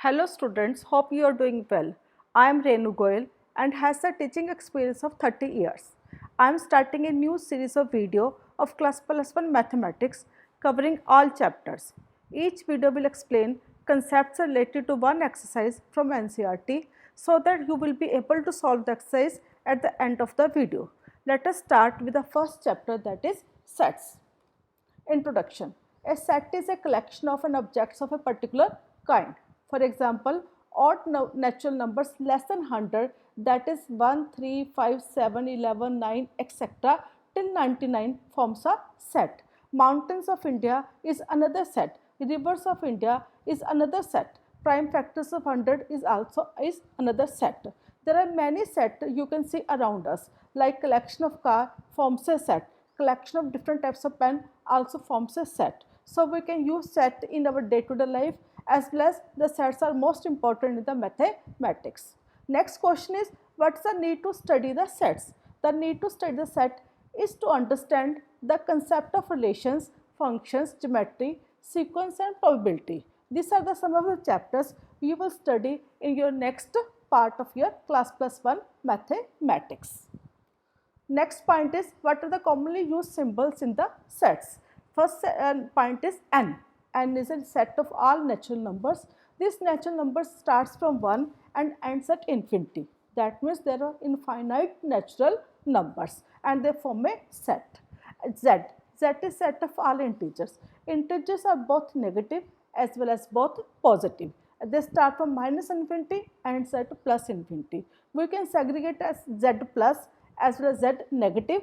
Hello students, hope you are doing well. I am Renu Goyal and has a teaching experience of 30 years. I am starting a new series of video of class plus 1 mathematics covering all chapters. Each video will explain concepts related to one exercise from NCERT so that you will be able to solve the exercise at the end of the video. Let us start with the first chapter, that is sets. Introduction. A set is a collection of objects of a particular kind. For example, odd natural numbers less than 100, that is 1, 3, 5, 7, 11, 9, etc. till 99 forms a set. Mountains of India is another set. Rivers of India is another set. Prime factors of 100 is another set. There are many sets you can see around us, like collection of car forms a set. Collection of different types of pen also forms a set. So we can use set in our day-to-day life, as well as the sets are most important in the mathematics. Next question is, what's the need to study the sets? The need to study the set is to understand the concept of relations, functions, geometry, sequence and probability. These are some of the chapters you will study in your next part of your class plus 1 mathematics. Next point is, what are the commonly used symbols in the sets? First point is n. N is a set of all natural numbers. This natural number starts from 1 and ends at infinity. That means there are infinite natural numbers and they form a set. Z. Z is set of all integers. Integers are both negative as well as both positive. They start from minus infinity and ends at plus infinity. We can segregate as Z plus as well as Z negative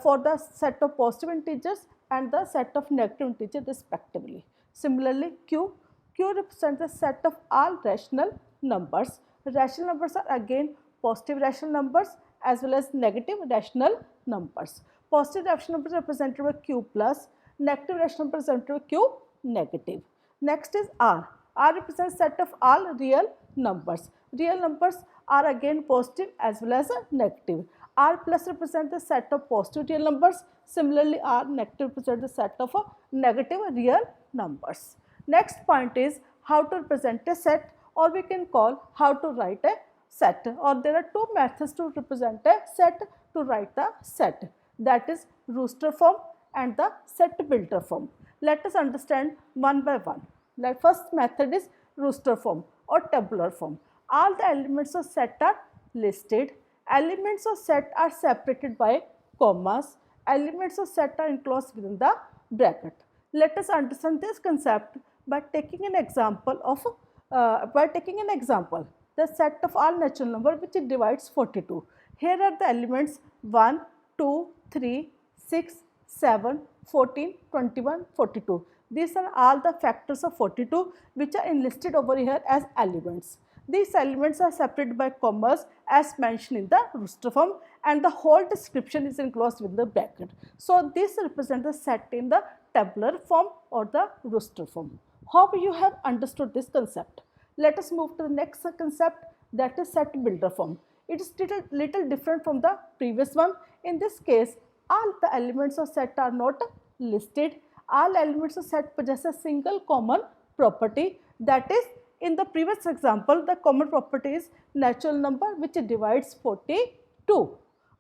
for the set of positive integers and the set of negative integers respectively. Similarly, Q represents the set of all rational numbers. Rational numbers are again positive rational numbers as well as negative rational numbers. Positive rational numbers are represented by Q plus, negative rational numbers are represented by Q negative. Next is R. R represents set of all real numbers. Real numbers are again positive as well as negative. R plus represents the set of positive real numbers. Similarly, R negative represents the set of negative real numbers. Next point is how to represent a set, or we can call how to write a set, or there are two methods to represent a set, to write the set, that is rooster form and the set builder form. Let us understand one by one. The first method is rooster form or tabular form. All the elements of set are listed. Elements of set are separated by commas. Elements of set are enclosed within the bracket. Let us understand this concept by taking an example of the set of all natural numbers which it divides 42. Here are the elements 1, 2, 3, 6, 7, 14, 21, 42. These are all the factors of 42 which are enlisted over here as elements. These elements are separated by commas as mentioned in the rooster form, and the whole description is enclosed within the bracket. So this represents the set in the tabular form or the rooster form. Hope you have understood this concept. Let us move to the next concept, that is set builder form. It is little different from the previous one. In this case, all the elements of set are not listed. All elements of set possess a single common property, that is, in the previous example, the common property is natural number which divides 42.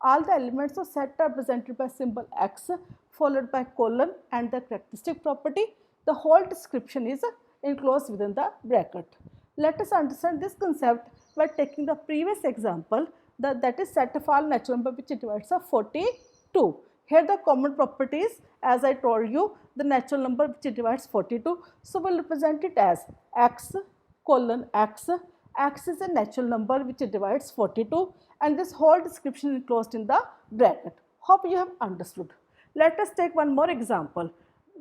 All the elements of set are presented by symbol x followed by colon and the characteristic property. The whole description is enclosed within the bracket. Let us understand this concept by taking the previous example, that is set of all natural number which divides 42. Here the common property is, as I told you, the natural number which divides 42. So we will represent it as x colon x. X is a natural number which divides 42, and this whole description is enclosed in the bracket. Hope you have understood. Let us take one more example.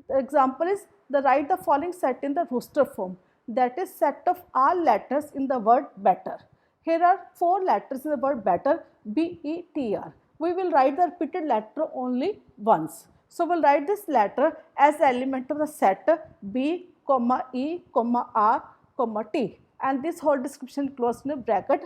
The example is write the following set in the rooster form, that is set of all letters in the word better. Here are 4 letters in the word better, B-E-T-R. We will write the repeated letter only once. So we will write this letter as the element of the set B, E, R, T, and this whole description closed in a bracket,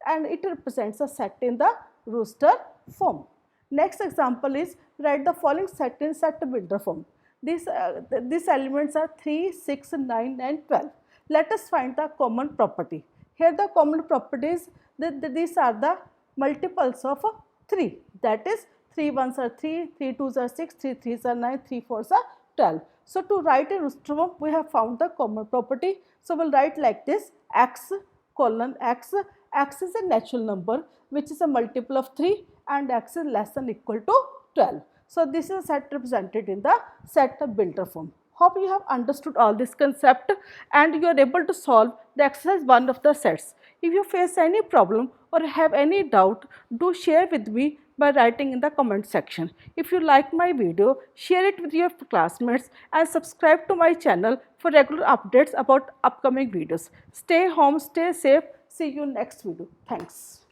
and it represents a set in the rooster form. Next example is write the following set in set builder form. These elements are 3, 6, 9 and 12. Let us find the common property. Here the common properties, these are the multiples of 3. That is 3 ones are 3, 3 twos are 6, 3 threes are 9, 3 fours are 12. So to write in Rooster we have found the common property. So we'll write like this: x colon x. X is a natural number which is a multiple of 3 and x is less than equal to 12. So this is a set represented in the set builder form. Hope you have understood all this concept and you are able to solve the exercise 1 of the sets. If you face any problem or have any doubt, do share with me by writing in the comment section. If you like my video, share it with your classmates and subscribe to my channel for regular updates about upcoming videos. Stay home, stay safe. See you next video. Thanks.